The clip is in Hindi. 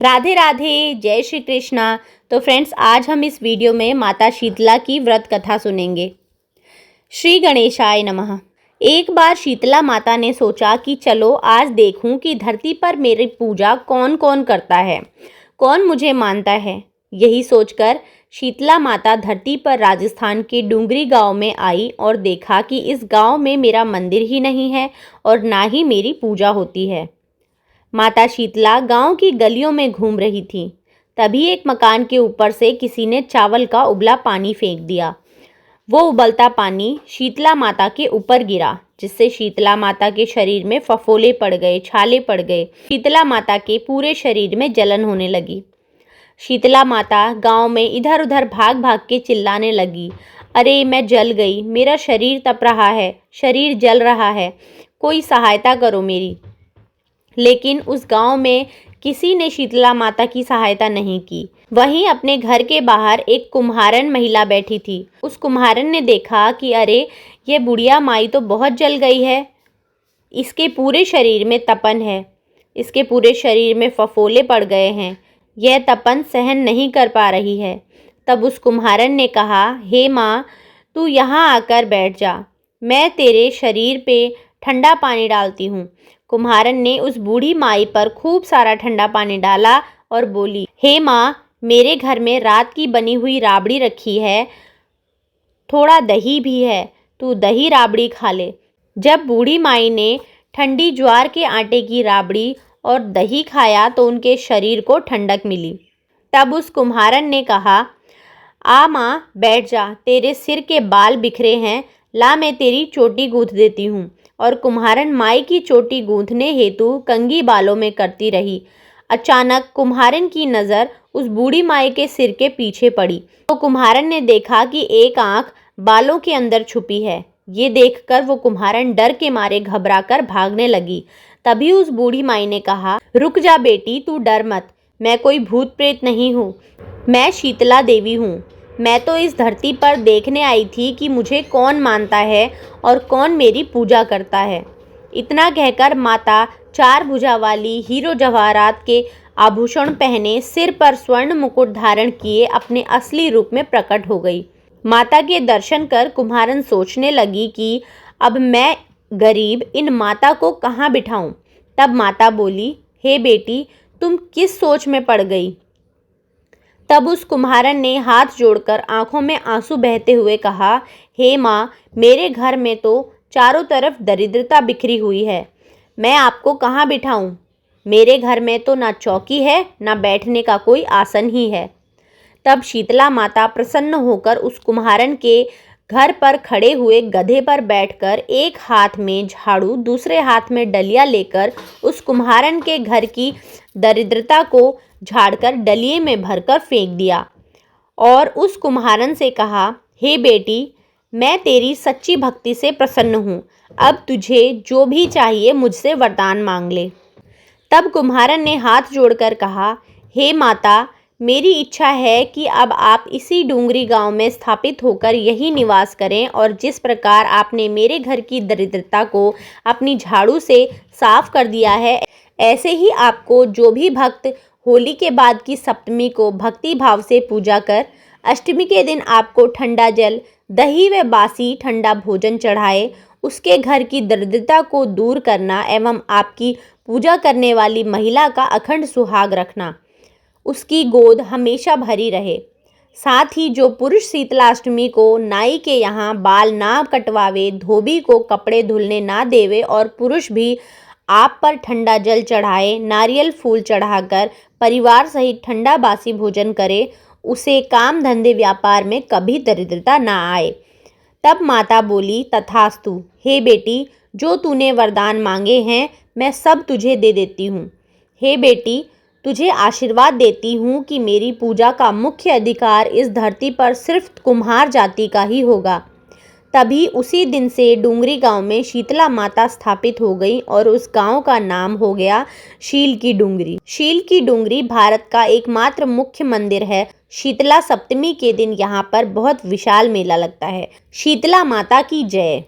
राधे राधे, जय श्री कृष्णा। तो फ्रेंड्स, आज हम इस वीडियो में माता शीतला की व्रत कथा सुनेंगे। श्री गणेशाय नमः। एक बार शीतला माता ने सोचा कि चलो आज देखूं कि धरती पर मेरी पूजा कौन कौन करता है, कौन मुझे मानता है। यही सोचकर शीतला माता धरती पर राजस्थान के डूंगरी गांव में आई और देखा कि इस गांव में मेरा मंदिर ही नहीं है और ना ही मेरी पूजा होती है। माता शीतला गांव की गलियों में घूम रही थी। तभी एक मकान के ऊपर से किसी ने चावल का उबला पानी फेंक दिया। वो उबलता पानी शीतला माता के ऊपर गिरा, जिससे शीतला माता के शरीर में फफोले पड़ गए, छाले पड़ गए। शीतला माता के पूरे शरीर में जलन होने लगी। शीतला माता गांव में इधर उधर भाग भाग के चिल्लाने लगी, अरे मैं जल गई, मेरा शरीर तप रहा है, शरीर जल रहा है, कोई सहायता करो मेरी। लेकिन उस गांव में किसी ने शीतला माता की सहायता नहीं की। वहीं अपने घर के बाहर एक कुम्हारन महिला बैठी थी। उस कुम्हारन ने देखा कि अरे, ये बुढ़िया माई तो बहुत जल गई है, इसके पूरे शरीर में तपन है, इसके पूरे शरीर में फफोले पड़ गए हैं, यह तपन सहन नहीं कर पा रही है। तब उस कुम्हारन ने कहा, हे माँ, तू यहाँ आकर बैठ जा, मैं तेरे शरीर पे ठंडा पानी डालती हूँ। कुम्हारन ने उस बूढ़ी माई पर खूब सारा ठंडा पानी डाला और बोली, हे माँ, मेरे घर में रात की बनी हुई राबड़ी रखी है, थोड़ा दही भी है, तू दही राबड़ी खा ले। जब बूढ़ी माई ने ठंडी ज्वार के आटे की राबड़ी और दही खाया तो उनके शरीर को ठंडक मिली। तब उस कुम्हारन ने कहा, आ माँ, बैठ जा, तेरे सिर के बाल बिखरे हैं, ला मैं तेरी चोटी गूंथ देती हूँ। और कुम्हारन माई की चोटी गूंथने हेतु कंघी बालों में करती रही। अचानक कुम्हारन की नज़र उस बूढ़ी माई के सिर के पीछे पड़ी तो कुम्हारन ने देखा कि एक आंख बालों के अंदर छुपी है। ये देखकर वो कुम्हारन डर के मारे घबराकर भागने लगी। तभी उस बूढ़ी माई ने कहा, रुक जा बेटी, तू डर मत, मैं कोई भूत प्रेत नहीं हूँ, मैं शीतला देवी हूँ। मैं तो इस धरती पर देखने आई थी कि मुझे कौन मानता है और कौन मेरी पूजा करता है। इतना कहकर माता चार भुजा वाली हीरो जवाहरात के आभूषण पहने, सिर पर स्वर्ण मुकुट धारण किए अपने असली रूप में प्रकट हो गई। माता के दर्शन कर कुम्हारन सोचने लगी कि अब मैं गरीब इन माता को कहाँ बिठाऊं। तब माता बोली, हे बेटी, तुम किस सोच में पड़ गई। तब उस कुम्हारन ने हाथ जोड़कर आंखों में आंसू बहते हुए कहा, हे माँ, मेरे घर में तो चारों तरफ दरिद्रता बिखरी हुई है, मैं आपको कहाँ बिठाऊं। मेरे घर में तो ना चौकी है, ना बैठने का कोई आसन ही है। तब शीतला माता प्रसन्न होकर उस कुम्हारन के घर पर खड़े हुए गधे पर बैठकर एक हाथ में झाड़ू, दूसरे हाथ में डलिया लेकर उस कुम्हारन के घर की दरिद्रता को झाड़कर डलिए में भरकर फेंक दिया और उस कुम्हारन से कहा, हे बेटी, मैं तेरी सच्ची भक्ति से प्रसन्न हूँ, अब तुझे जो भी चाहिए मुझसे वरदान मांग ले। तब कुम्हारन ने हाथ जोड़कर कहा, हे माता, मेरी इच्छा है कि अब आप इसी डूंगरी गांव में स्थापित होकर यही निवास करें और जिस प्रकार आपने मेरे घर की दरिद्रता को अपनी झाड़ू से साफ कर दिया है, ऐसे ही आपको जो भी भक्त होली के बाद की सप्तमी को भक्ति भाव से पूजा कर अष्टमी के दिन आपको ठंडा जल, दही व बासी ठंडा भोजन चढ़ाए, उसके घर की दरिद्रता को दूर करना एवं आपकी पूजा करने वाली महिला का अखंड सुहाग रखना, उसकी गोद हमेशा भरी रहे। साथ ही जो पुरुष शीतलाष्टमी को नाई के यहाँ बाल ना कटवावे, धोबी को कपड़े धुलने ना देवे और पुरुष भी आप पर ठंडा जल चढ़ाए, नारियल फूल चढ़ाकर परिवार सहित ठंडा बासी भोजन करे, उसे काम धंधे व्यापार में कभी दरिद्रता ना आए। तब माता बोली, तथास्तु, हे बेटी, जो तूने वरदान मांगे हैं मैं सब तुझे दे देती हूँ। हे बेटी, तुझे आशीर्वाद देती हूँ कि मेरी पूजा का मुख्य अधिकार इस धरती पर सिर्फ कुम्हार जाति का ही होगा। तभी उसी दिन से डूंगरी गांव में शीतला माता स्थापित हो गई और उस गांव का नाम हो गया शील की डूंगरी। शील की डूंगरी भारत का एकमात्र मुख्य मंदिर है। शीतला सप्तमी के दिन यहाँ पर बहुत विशाल मेला लगता है। शीतला माता की जय।